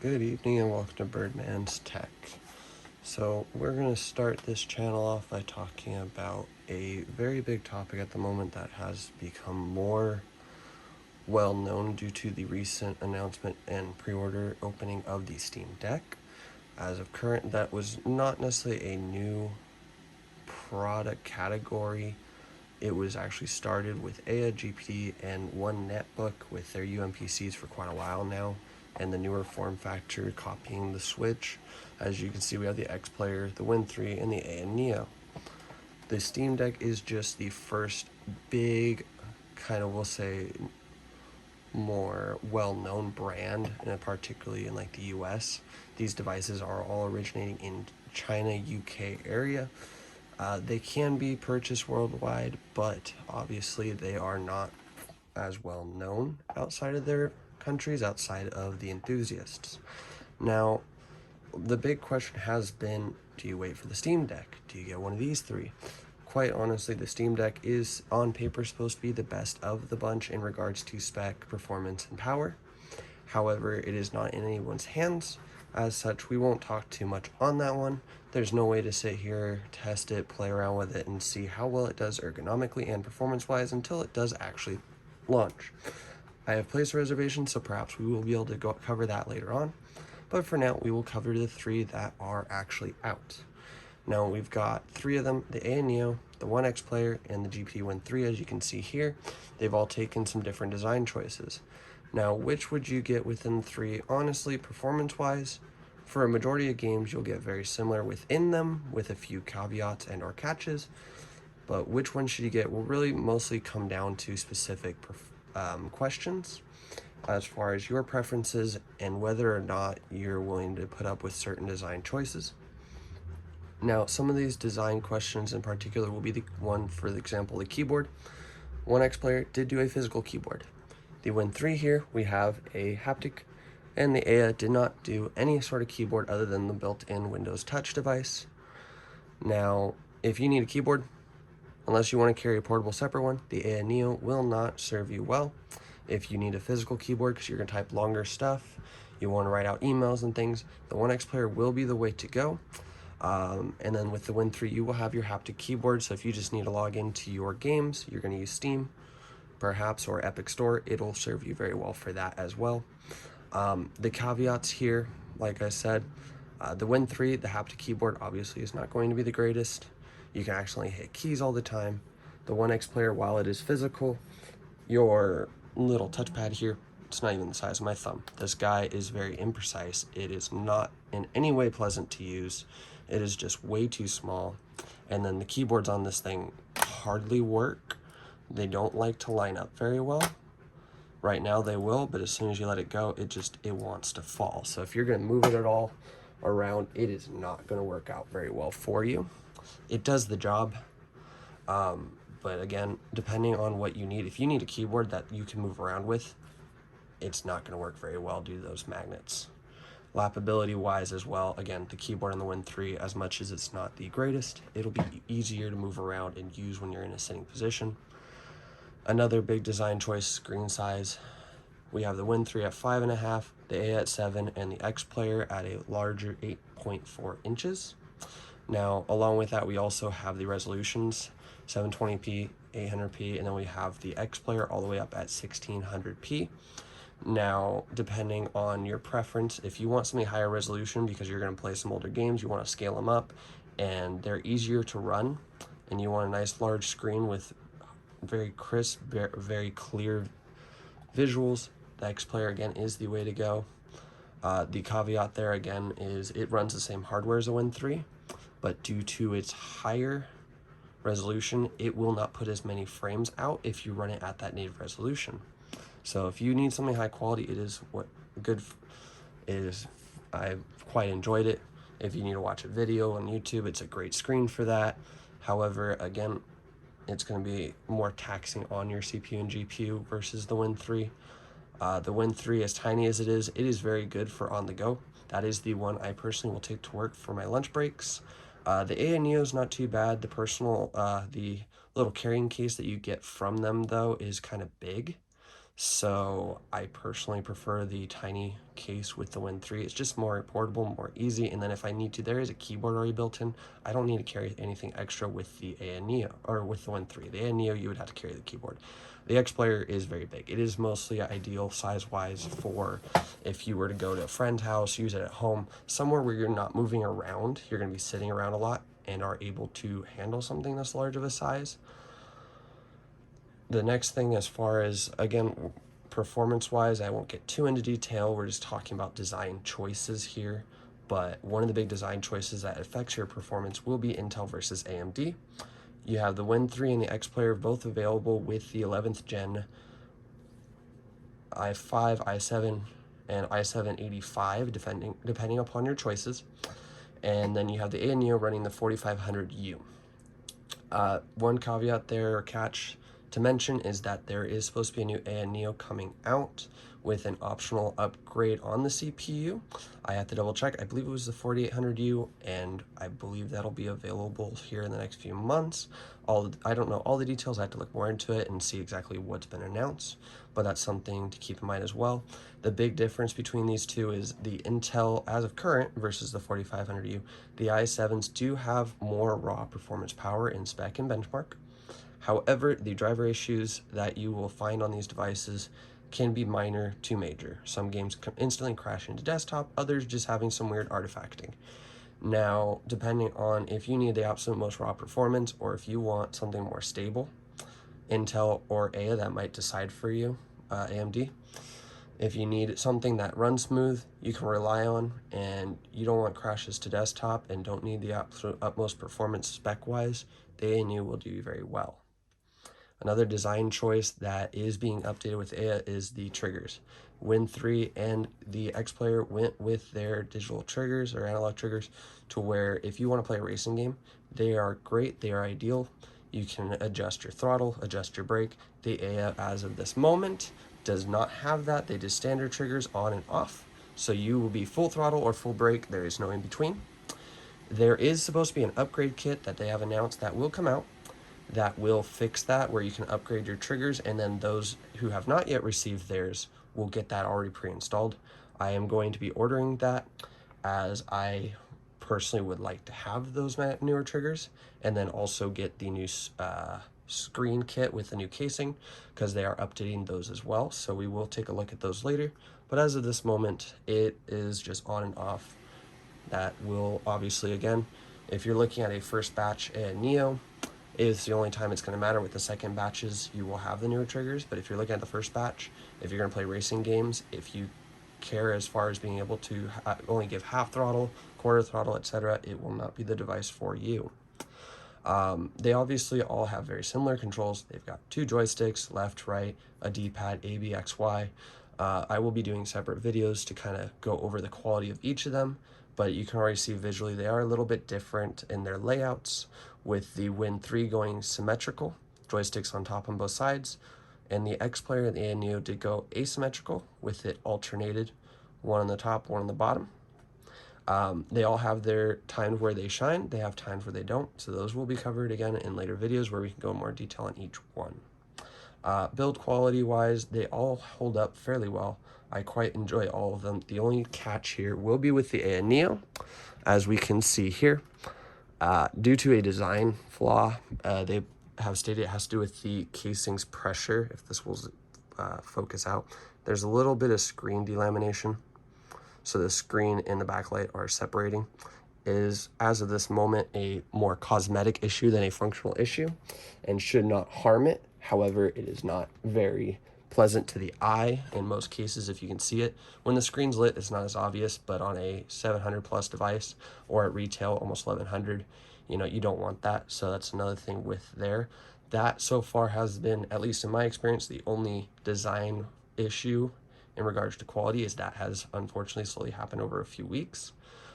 Good evening and welcome to Birdman's Tech. So we're going to start this channel off by talking about a very big topic at the moment that has become more well known due to the recent announcement and pre-order opening of the Steam Deck. As of current, that was not necessarily a new product category. It was actually started with Aya, GPD, and One Netbook with their UMPCs for quite a while now, and the newer form factor copying the Switch. As you can see, we have the Onexplayer, the Win 3, and the Aya Neo. The Steam Deck is just the first big, kind of, we'll say, more well-known brand, and particularly in like the US. These devices are all originating in China, UK area. They can be purchased worldwide, but obviously they are not as well known outside of their countries, outside of the enthusiasts. Now, the big question has been, do you wait for the Steam Deck? Do you get one of these three? Quite honestly, the Steam Deck is on paper supposed to be the best of the bunch in regards to spec, performance, and power. However, it is not in anyone's hands. As such, we won't talk too much on that one. There's no way to sit here, test it, play around with it, and see how well it does ergonomically and performance-wise until it does actually launch. I have placed a reservation, so perhaps we will be able to cover that later on. But for now, we will cover the three that are actually out. Now, we've got three of them, the Aya Neo, the Onexplayer, and the GPD Win 3, as you can see here. They've all taken some different design choices. Now, which would you get within the three? Honestly, performance-wise, for a majority of games, you'll get very similar within them, with a few caveats and or catches. But which one should you get will really mostly come down to specific questions as far as your preferences and whether or not you're willing to put up with certain design choices. Now, some of these design questions in particular will be the one, for example, the keyboard. Onexplayer did do a physical keyboard. The Win 3 here, we have a haptic, and the Aya did not do any sort of keyboard other than the built-in Windows Touch device. Now, if you need a keyboard, unless you want to carry a portable separate one, the Aya Neo will not serve you well. If you need a physical keyboard because you're going to type longer stuff, you want to write out emails and things, the Onexplayer will be the way to go. And then with the Win 3, you will have your haptic keyboard, so if you just need to log into your games, you're going to use Steam, perhaps, or Epic Store, it'll serve you very well for that as well. The caveats here, like I said, the Win 3, the haptic keyboard obviously is not going to be the greatest. You can actually hit keys all the time. The Onexplayer, while it is physical, your little touchpad here, it's not even the size of my thumb. This guy is very imprecise. It is not in any way pleasant to use. It is just way too small. And then the keyboards on this thing hardly work. They don't like to line up very well. Right now they will, but as soon as you let it go, it wants to fall. So if you're gonna move it at all around, it is not gonna work out very well for you. It does the job, but again, depending on what you need, if you need a keyboard that you can move around with, it's not gonna work very well due to those magnets. Lappability wise as well, again, the keyboard on the Win 3, as much as it's not the greatest, it'll be easier to move around and use when you're in a sitting position. Another big design choice, screen size. We have the Win 3 at 5.5, the Aya at 7, and the Onexplayer at a larger 8.4 inches. Now, along with that, we also have the resolutions, 720p, 800p, and then we have the Onexplayer all the way up at 1600p. Now, depending on your preference, if you want something higher resolution because you're going to play some older games, you want to scale them up, and they're easier to run, and you want a nice large screen with very crisp, very clear visuals, the Onexplayer again is the way to go. The caveat there again is it runs the same hardware as a Win 3, but due to its higher resolution, it will not put as many frames out if you run it at that native resolution. So if you need something high quality, it is what good is. I've quite enjoyed it. If you need to watch a video on YouTube, it's a great screen for that. However, again, it's going to be more taxing on your CPU and GPU versus the Win 3. The Win 3, as tiny as it is very good for on the go. That is the one I personally will take to work for my lunch breaks. The Aya Neo is not too bad. The little carrying case that you get from them though is kind of big. So I personally prefer the tiny case with the Win 3. It's just more portable, more easy. And then if I need to, there is a keyboard already built in. I don't need to carry anything extra with the Aya Neo, or with the Win 3. The Aya Neo, you would have to carry the keyboard. The Onexplayer is very big. It is mostly ideal size-wise for if you were to go to a friend's house, use it at home, somewhere where you're not moving around, you're going to be sitting around a lot and are able to handle something this large of a size. The next thing, as far as, again, performance-wise, I won't get too into detail. We're just talking about design choices here. But one of the big design choices that affects your performance will be Intel versus AMD. You have the Win 3 and the Onexplayer both available with the 11th gen i5, i7, and i7-85, depending upon your choices. And then you have the Aya Neo running the 4500U. One caveat there, or catch to mention, is that there is supposed to be a new Aya Neo coming out with an optional upgrade on the CPU. I have to double check. I believe it was the 4800U, and I believe that'll be available here in the next few months. I don't know all the details. I have to look more into it and see exactly what's been announced, but that's something to keep in mind as well. The big difference between these two is the Intel as of current versus the 4500U. The i7s do have more raw performance power in spec and benchmark. However, the driver issues that you will find on these devices can be minor to major. Some games instantly crash into desktop, others just having some weird artifacting. Now, depending on if you need the absolute most raw performance or if you want something more stable, Intel or Aya, that might decide for you, AMD. If you need something that runs smooth, you can rely on, and you don't want crashes to desktop and don't need the absolute utmost performance spec-wise, the Aya Neo will do you very well. Another design choice that is being updated with Aya is the triggers. Win 3 and the Onexplayer went with their digital triggers or analog triggers to where if you want to play a racing game, they are great, they are ideal. You can adjust your throttle, adjust your brake. The Aya, as of this moment, does not have that. They just standard triggers on and off. So you will be full throttle or full brake. There is no in between. There is supposed to be an upgrade kit that they have announced that will come out that will fix that, where you can upgrade your triggers, and then those who have not yet received theirs will get that already pre-installed. I am going to be ordering that, as I personally would like to have those newer triggers, and then also get the new screen kit with the new casing, because they are updating those as well. So we will take a look at those later, but as of this moment, it is just on and off. That will obviously, again, if you're looking at a first batch Aya Neo, is the only time it's going to matter. With the second batches, you will have the newer triggers, but if you're looking at the first batch, if you're going to play racing games, if you care as far as being able to only give half throttle, quarter throttle, etc., it will not be the device for you. They obviously all have very similar controls. They've got two joysticks, left, right, a D-pad, A, B, X, Y. I will be doing separate videos to kind of go over the quality of each of them, but you can already see visually they are a little bit different in their layouts, with the Win 3 going symmetrical, joysticks on top on both sides, and the Onexplayer and the Aya Neo did go asymmetrical, with it alternated, one on the top, one on the bottom. They all have their times where they shine, they have times where they don't, so those will be covered again in later videos where we can go in more detail on each one. Build quality wise, they all hold up fairly well. I quite enjoy all of them. The only catch here will be with the Aya Neo, as we can see here. Due to a design flaw, they have stated it has to do with the casing's pressure. If this will focus out, there's a little bit of screen delamination, so the screen and the backlight are separating. Is, as of this moment, a more cosmetic issue than a functional issue, and should not harm it. However, it is not very pleasant to the eye in most cases. If you can see it when the screen's lit, it's not as obvious, but on a 700 plus device, or at retail almost 1100, you don't want that. So that's another thing with there. That so far has been, at least in my experience, the only design issue in regards to quality. Is that has unfortunately slowly happened over a few weeks,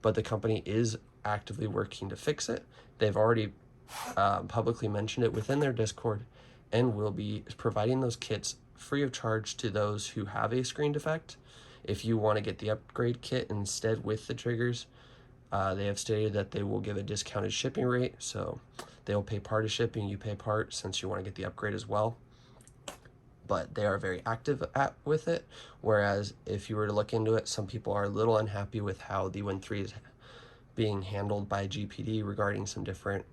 but the company is actively working to fix it. They've already publicly mentioned it within their Discord, and will be providing those kits free of charge to those who have a screen defect. If you want to get the upgrade kit instead with the triggers, they have stated that they will give a discounted shipping rate, so they'll pay part of shipping, you pay part, since you want to get the upgrade as well. but they are very active with it. Whereas if you were to look into it, some people are a little unhappy with how the Win 3 is being handled by GPD regarding some different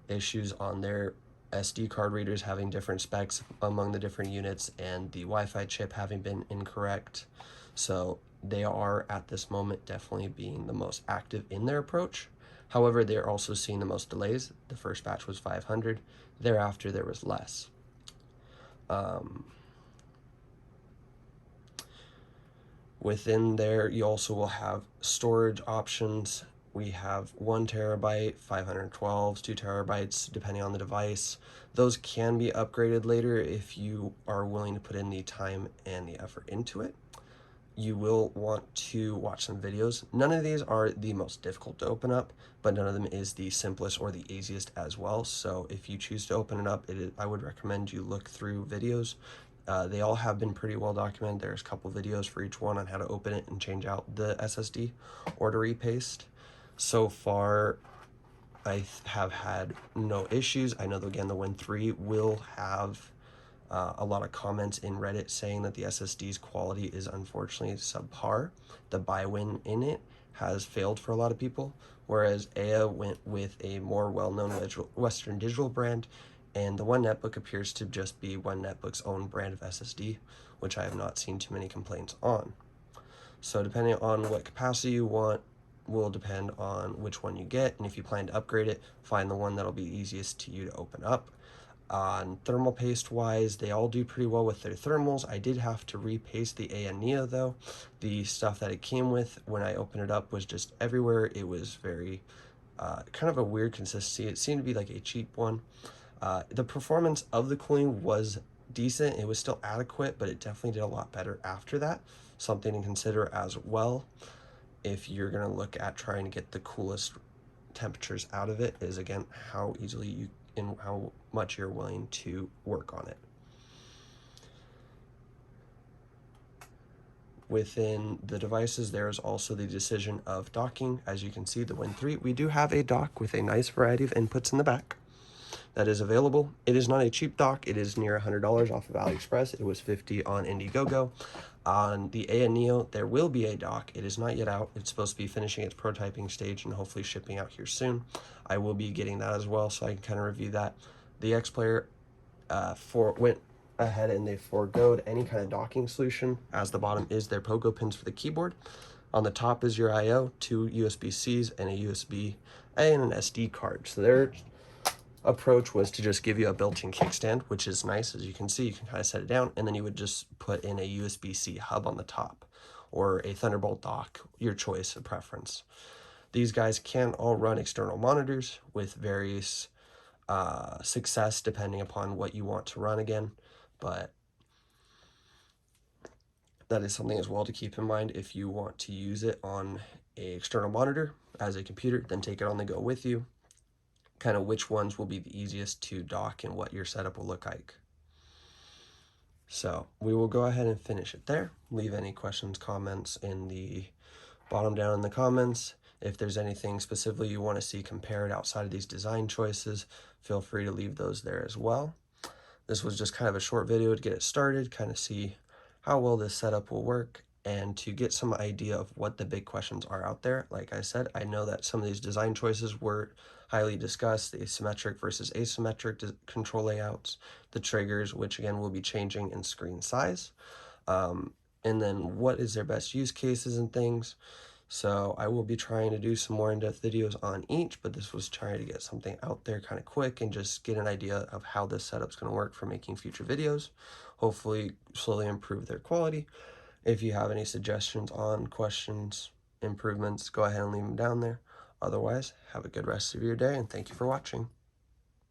issues on their SD card readers having different specs among the different units, and the Wi-Fi chip having been incorrect. So they are at this moment definitely being the most active in their approach. However, they're also seeing the most delays. The first batch was 500. Thereafter, there was less. Within there, you also will have storage options. We have 1 terabyte, 512, 2 terabytes, depending on the device. Those can be upgraded later if you are willing to put in the time and the effort into it. You will want to watch some videos. None of these are the most difficult to open up, but none of them is the simplest or the easiest as well. So if you choose to open it up, I would recommend you look through videos. They all have been pretty well documented. There's a couple videos for each one on how to open it and change out the SSD or to repaste. So far, I have had no issues. I know that, again, the Win 3 will have a lot of comments in Reddit saying that the SSD's quality is unfortunately subpar. The ByWin in it has failed for a lot of people, whereas Aya went with a more well-known Western digital brand, and the One Netbook appears to just be One Netbook's own brand of SSD, which I have not seen too many complaints on. So depending on what capacity you want will depend on which one you get, and if you plan to upgrade it, find the one that'll be easiest to you to open up. On thermal paste wise, they all do pretty well with their thermals. I did have to repaste the Aya Neo though. The stuff that it came with when I opened it up was just everywhere. It was very kind of a weird consistency. It seemed to be like a cheap one. The performance of the cooling was decent. It was still adequate, but it definitely did a lot better after that. Something to consider as well if you're going to look at trying to get the coolest temperatures out of it is, again, how easily you and how much you're willing to work on it. Within the devices, there is also the decision of docking. As you can see, the Win 3, we do have a dock with a nice variety of inputs in the back that is available. It is not a cheap dock. It is near $100 off of AliExpress. It was $50 on Indiegogo. On the Aya Neo, there will be a dock. It is not yet out. It's supposed to be finishing its prototyping stage and hopefully shipping out here soon. I will be getting that as well, so I can kind of review that. The Onexplayer went ahead and they foregoed any kind of docking solution, as the bottom is their pogo pins for the keyboard. On the top is your I/O, 2 USB-Cs, and a USB-A and an SD card. So their approach was to just give you a built-in kickstand, which is nice. As you can see, you can kind of set it down, and then you would just put in a USB-C hub on the top, or a Thunderbolt dock, your choice of preference. These guys can all run external monitors with various success depending upon what you want to run again, but that is something as well to keep in mind. If you want to use it on a external monitor as a computer, then take it on the go with you. Kind of which ones will be the easiest to dock and what your setup will look like. So we will go ahead and finish it there. Leave any questions, comments in the bottom down in the comments. If there's anything specifically you want to see compared outside of these design choices, feel free to leave those there as well. This was just kind of a short video to get it started, kind of see how well this setup will work, and to get some idea of what the big questions are out there. Like I said, I know that some of these design choices were highly discussed, the symmetric versus asymmetric control layouts, the triggers, which again will be changing in screen size, and then what is their best use cases and things. So I will be trying to do some more in-depth videos on each, but this was trying to get something out there kind of quick and just get an idea of how this setup's going to work for making future videos. Hopefully slowly improve their quality. If you have any suggestions on questions, improvements, go ahead and leave them down there. Otherwise, have a good rest of your day, and thank you for watching.